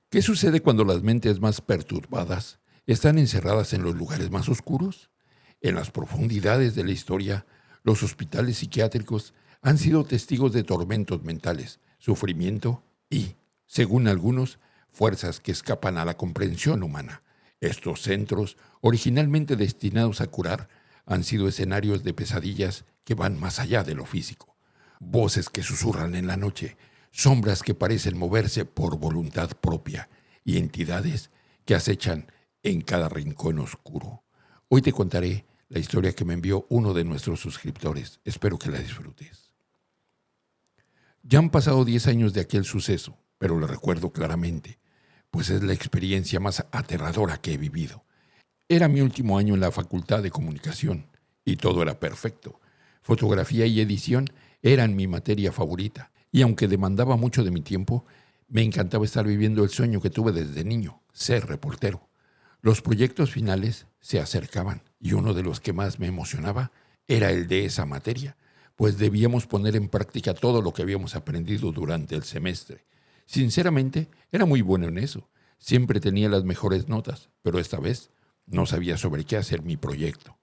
¿Qué sucede cuando las mentes más perturbadas están encerradas en los lugares más oscuros? En las profundidades de la historia, los hospitales psiquiátricos han sido testigos de tormentos mentales, sufrimiento y, según algunos, fuerzas que escapan a la comprensión humana. Estos centros, originalmente destinados a curar, han sido escenarios de pesadillas que van más allá de lo físico. Voces que susurran en la noche, sombras que parecen moverse por voluntad propia y entidades que acechan en cada rincón oscuro. Hoy te contaré la historia que me envió uno de nuestros suscriptores. Espero que la disfrutes. Ya han pasado 10 años de aquel suceso, pero lo recuerdo claramente, pues es la experiencia más aterradora que he vivido. Era mi último año en la Facultad de Comunicación y todo era perfecto. Fotografía y edición eran mi materia favorita y aunque demandaba mucho de mi tiempo, me encantaba estar viviendo el sueño que tuve desde niño, ser reportero. Los proyectos finales se acercaban y uno de los que más me emocionaba era el de esa materia, pues debíamos poner en práctica todo lo que habíamos aprendido durante el semestre. Sinceramente, era muy bueno en eso. Siempre tenía las mejores notas, pero esta vez no sabía sobre qué hacer mi proyecto.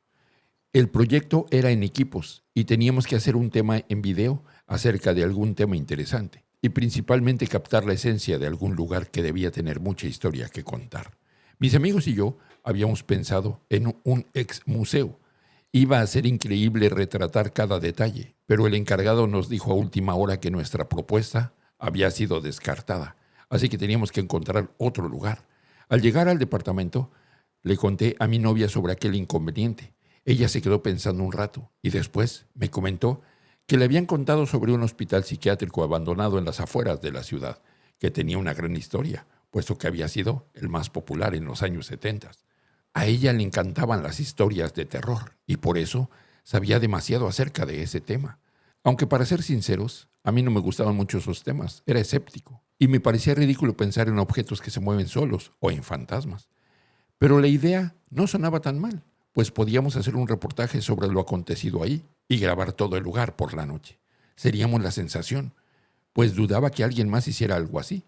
El proyecto era en equipos y teníamos que hacer un tema en video acerca de algún tema interesante y principalmente captar la esencia de algún lugar que debía tener mucha historia que contar. Mis amigos y yo habíamos pensado en un ex museo. Iba a ser increíble retratar cada detalle, pero el encargado nos dijo a última hora que nuestra propuesta había sido descartada, así que teníamos que encontrar otro lugar. Al llegar al departamento, le conté a mi novia sobre aquel inconveniente. Ella se quedó pensando un rato y después me comentó que le habían contado sobre un hospital psiquiátrico abandonado en las afueras de la ciudad, que tenía una gran historia, puesto que había sido el más popular en los años 70. A ella le encantaban las historias de terror y por eso sabía demasiado acerca de ese tema. Aunque para ser sinceros, a mí no me gustaban mucho esos temas, era escéptico y me parecía ridículo pensar en objetos que se mueven solos o en fantasmas. Pero la idea no sonaba tan mal, pues podíamos hacer un reportaje sobre lo acontecido ahí y grabar todo el lugar por la noche. Seríamos la sensación, pues dudaba que alguien más hiciera algo así.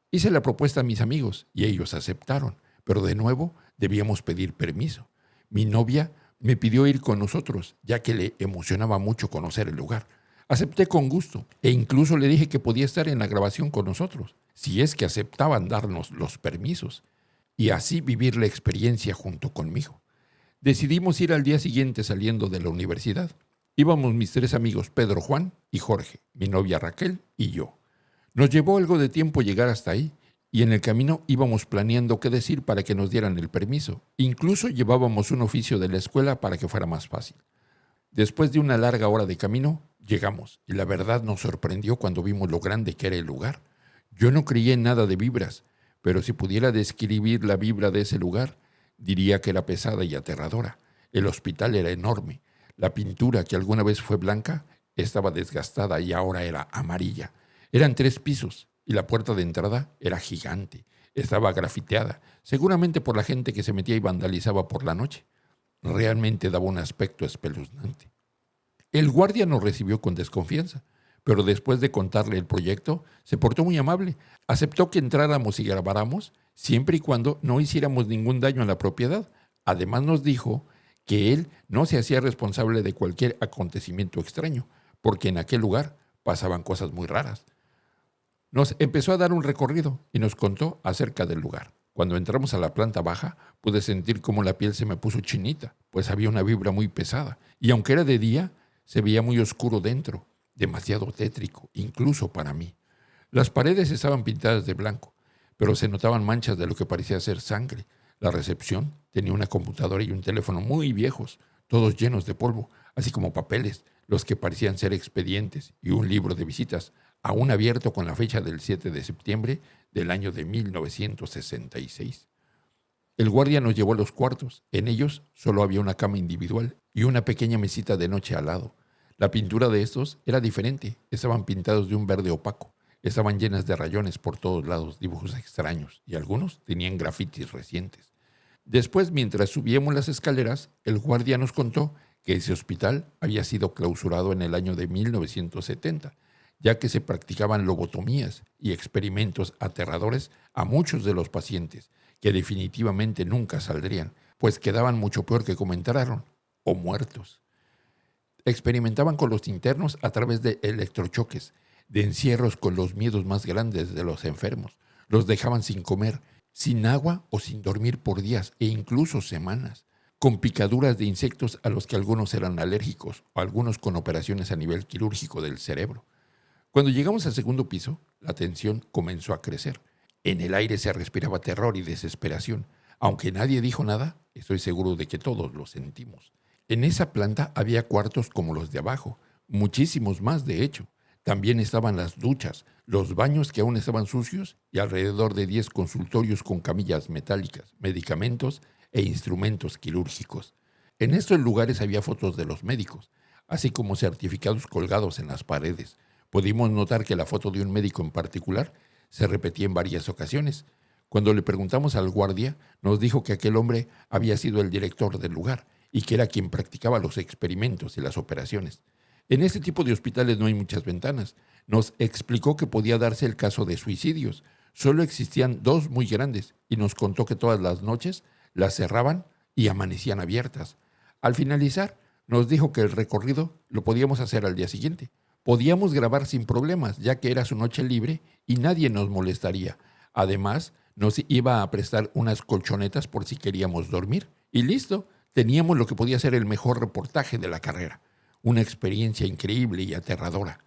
Hice la propuesta a mis amigos y ellos aceptaron, pero de nuevo debíamos pedir permiso. Mi novia me pidió ir con nosotros, ya que le emocionaba mucho conocer el lugar. Acepté con gusto e incluso le dije que podía estar en la grabación con nosotros, si es que aceptaban darnos los permisos, y así vivir la experiencia junto conmigo. Decidimos ir al día siguiente saliendo de la universidad. Íbamos mis 3 amigos, Pedro, Juan y Jorge, mi novia Raquel y yo. Nos llevó algo de tiempo llegar hasta ahí y en el camino íbamos planeando qué decir para que nos dieran el permiso. Incluso llevábamos un oficio de la escuela para que fuera más fácil. Después de una larga hora de camino, llegamos y la verdad nos sorprendió cuando vimos lo grande que era el lugar. Yo no creía en nada de vibras, pero si pudiera describir la vibra de ese lugar, diría que era pesada y aterradora. El hospital era enorme. La pintura, que alguna vez fue blanca, estaba desgastada y ahora era amarilla. Eran 3 pisos y la puerta de entrada era gigante. Estaba grafiteada, seguramente por la gente que se metía y vandalizaba por la noche. Realmente daba un aspecto espeluznante. El guardia nos recibió con desconfianza, pero después de contarle el proyecto, se portó muy amable. Aceptó que entráramos y grabáramos, siempre y cuando no hiciéramos ningún daño a la propiedad. Además nos dijo que él no se hacía responsable de cualquier acontecimiento extraño, porque en aquel lugar pasaban cosas muy raras. Nos empezó a dar un recorrido y nos contó acerca del lugar. Cuando entramos a la planta baja, pude sentir cómo la piel se me puso chinita, pues había una vibra muy pesada. Y aunque era de día, se veía muy oscuro dentro, demasiado tétrico, incluso para mí. Las paredes estaban pintadas de blanco, pero se notaban manchas de lo que parecía ser sangre. La recepción tenía una computadora y un teléfono muy viejos, todos llenos de polvo, así como papeles, los que parecían ser expedientes, y un libro de visitas, aún abierto con la fecha del 7 de septiembre del año de 1966. El guardia nos llevó a los cuartos. En ellos solo había una cama individual y una pequeña mesita de noche al lado. La pintura de estos era diferente. Estaban pintados de un verde opaco. Estaban llenas de rayones por todos lados, dibujos extraños, y algunos tenían grafitis recientes. Después, mientras subíamos las escaleras, el guardia nos contó que ese hospital había sido clausurado en el año de 1970, ya que se practicaban lobotomías y experimentos aterradores a muchos de los pacientes, que definitivamente nunca saldrían, pues quedaban mucho peor que como entraron, o muertos. Experimentaban con los internos a través de electrochoques, de encierros con los miedos más grandes de los enfermos. Los dejaban sin comer, sin agua o sin dormir por días e incluso semanas, con picaduras de insectos a los que algunos eran alérgicos o algunos con operaciones a nivel quirúrgico del cerebro. Cuando llegamos al segundo piso, la tensión comenzó a crecer. En el aire se respiraba terror y desesperación. Aunque nadie dijo nada, estoy seguro de que todos lo sentimos. En esa planta había cuartos como los de abajo, muchísimos más de hecho. También estaban las duchas, los baños que aún estaban sucios y alrededor de 10 consultorios con camillas metálicas, medicamentos e instrumentos quirúrgicos. En estos lugares había fotos de los médicos, así como certificados colgados en las paredes. Pudimos notar que la foto de un médico en particular se repetía en varias ocasiones. Cuando le preguntamos al guardia, nos dijo que aquel hombre había sido el director del lugar y que era quien practicaba los experimentos y las operaciones. En este tipo de hospitales no hay muchas ventanas. Nos explicó que podía darse el caso de suicidios. Solo existían 2 muy grandes y nos contó que todas las noches las cerraban y amanecían abiertas. Al finalizar, nos dijo que el recorrido lo podíamos hacer al día siguiente. Podíamos grabar sin problemas, ya que era su noche libre y nadie nos molestaría. Además, nos iba a prestar unas colchonetas por si queríamos dormir. Y listo, teníamos lo que podía ser el mejor reportaje de la carrera. Una experiencia increíble y aterradora.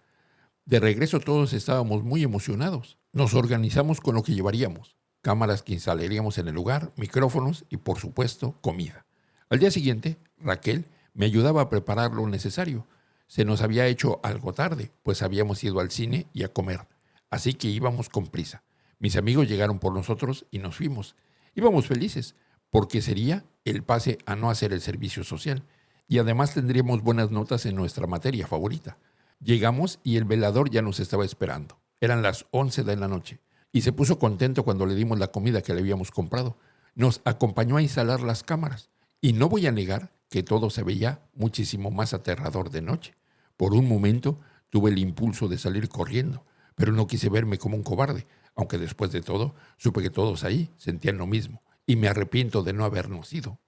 De regreso todos estábamos muy emocionados. Nos organizamos con lo que llevaríamos. Cámaras que instalaríamos en el lugar, micrófonos y, por supuesto, comida. Al día siguiente, Raquel me ayudaba a preparar lo necesario. Se nos había hecho algo tarde, pues habíamos ido al cine y a comer. Así que íbamos con prisa. Mis amigos llegaron por nosotros y nos fuimos. Íbamos felices, porque sería el pase a no hacer el servicio social. Y además tendríamos buenas notas en nuestra materia favorita. Llegamos y el velador ya nos estaba esperando. Eran las 11 de la noche y se puso contento cuando le dimos la comida que le habíamos comprado. Nos acompañó a instalar las cámaras y no voy a negar que todo se veía muchísimo más aterrador de noche. Por un momento tuve el impulso de salir corriendo, pero no quise verme como un cobarde, aunque después de todo supe que todos ahí sentían lo mismo y me arrepiento de no habernos ido.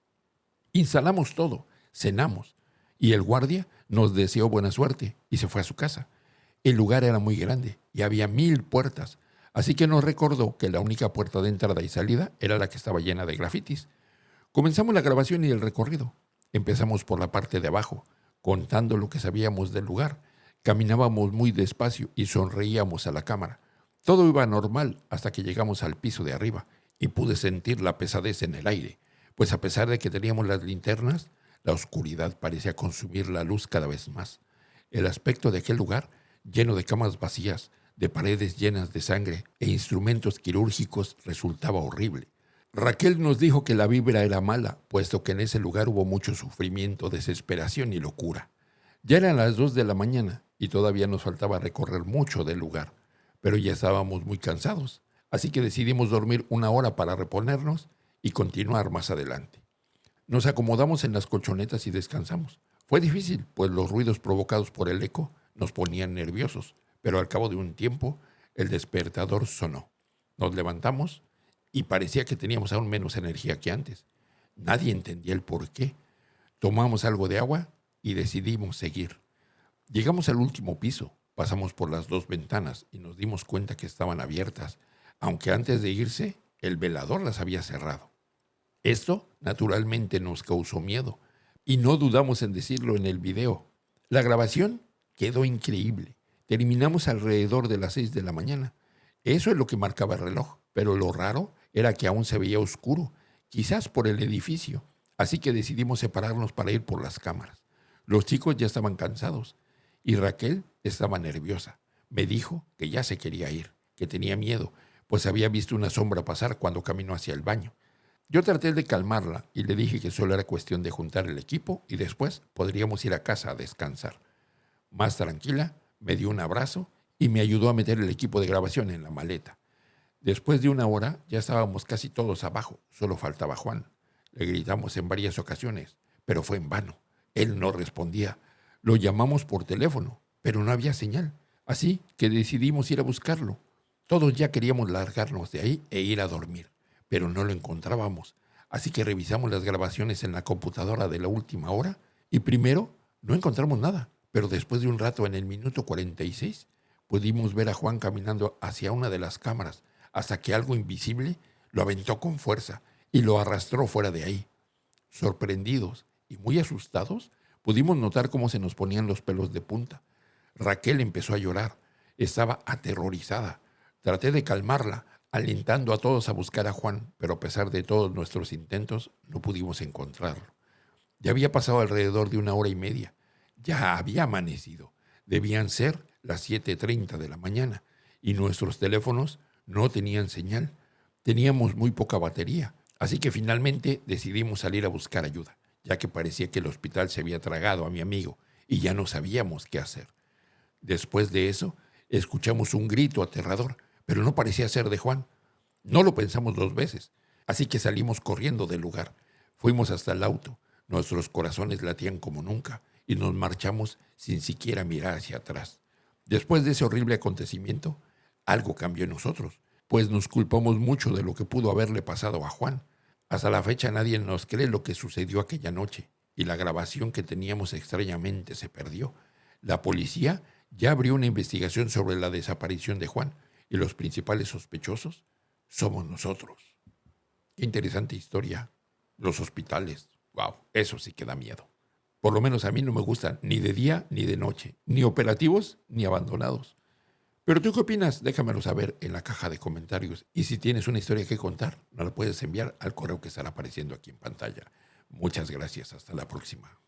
Instalamos todo, cenamos y el guardia nos deseó buena suerte y se fue a su casa. El lugar era muy grande y había 1000 puertas, así que nos recordó que la única puerta de entrada y salida era la que estaba llena de grafitis. Comenzamos la grabación y el recorrido. Empezamos por la parte de abajo, contando lo que sabíamos del lugar. Caminábamos muy despacio y sonreíamos a la cámara. Todo iba normal hasta que llegamos al piso de arriba y pude sentir la pesadez en el aire, pues a pesar de que teníamos las linternas, la oscuridad parecía consumir la luz cada vez más. El aspecto de aquel lugar, lleno de camas vacías, de paredes llenas de sangre e instrumentos quirúrgicos, resultaba horrible. Raquel nos dijo que la vibra era mala, puesto que en ese lugar hubo mucho sufrimiento, desesperación y locura. Ya eran las 2 de la mañana y todavía nos faltaba recorrer mucho del lugar, pero ya estábamos muy cansados, así que decidimos dormir 1 hora para reponernos y continuar más adelante. Nos acomodamos en las colchonetas y descansamos. Fue difícil, pues los ruidos provocados por el eco nos ponían nerviosos, pero al cabo de un tiempo el despertador sonó. Nos levantamos y parecía que teníamos aún menos energía que antes. Nadie entendía el por qué. Tomamos algo de agua y decidimos seguir. Llegamos al último piso, pasamos por las 2 ventanas y nos dimos cuenta que estaban abiertas, aunque antes de irse, el velador las había cerrado. Esto, naturalmente, nos causó miedo y no dudamos en decirlo en el video. La grabación quedó increíble. Terminamos alrededor de las 6 de la mañana. Eso es lo que marcaba el reloj, pero lo raro era que aún se veía oscuro, quizás por el edificio, así que decidimos separarnos para ir por las cámaras. Los chicos ya estaban cansados y Raquel estaba nerviosa. Me dijo que ya se quería ir, que tenía miedo, pues había visto una sombra pasar cuando caminó hacia el baño. Yo traté de calmarla y le dije que solo era cuestión de juntar el equipo y después podríamos ir a casa a descansar. Más tranquila, me dio un abrazo y me ayudó a meter el equipo de grabación en la maleta. Después de 1 hora ya estábamos casi todos abajo, solo faltaba Juan. Le gritamos en varias ocasiones, pero fue en vano. Él no respondía. Lo llamamos por teléfono, pero no había señal. Así que decidimos ir a buscarlo. Todos ya queríamos largarnos de ahí e ir a dormir, pero no lo encontrábamos. Así que revisamos las grabaciones en la computadora de la última hora y primero no encontramos nada, pero después de un rato, en el minuto 46, pudimos ver a Juan caminando hacia una de las cámaras hasta que algo invisible lo aventó con fuerza y lo arrastró fuera de ahí. Sorprendidos y muy asustados, pudimos notar cómo se nos ponían los pelos de punta. Raquel empezó a llorar. Estaba aterrorizada. Traté de calmarla, alentando a todos a buscar a Juan, pero a pesar de todos nuestros intentos, no pudimos encontrarlo. Ya había pasado alrededor de 1 hora y media. Ya había amanecido. Debían ser las 7:30 de la mañana y nuestros teléfonos no tenían señal. Teníamos muy poca batería, así que finalmente decidimos salir a buscar ayuda, ya que parecía que el hospital se había tragado a mi amigo y ya no sabíamos qué hacer. Después de eso, escuchamos un grito aterrador, pero no parecía ser de Juan. No lo pensamos 2 veces, así que salimos corriendo del lugar. Fuimos hasta el auto, nuestros corazones latían como nunca y nos marchamos sin siquiera mirar hacia atrás. Después de ese horrible acontecimiento, algo cambió en nosotros, pues nos culpamos mucho de lo que pudo haberle pasado a Juan. Hasta la fecha nadie nos cree lo que sucedió aquella noche y la grabación que teníamos extrañamente se perdió. La policía ya abrió una investigación sobre la desaparición de Juan y los principales sospechosos somos nosotros. Qué interesante historia. Los hospitales. Wow, eso sí que da miedo. Por lo menos a mí no me gustan ni de día ni de noche, ni operativos ni abandonados. Pero ¿tú qué opinas? Déjamelo saber en la caja de comentarios. Y si tienes una historia que contar, nos la puedes enviar al correo que estará apareciendo aquí en pantalla. Muchas gracias. Hasta la próxima.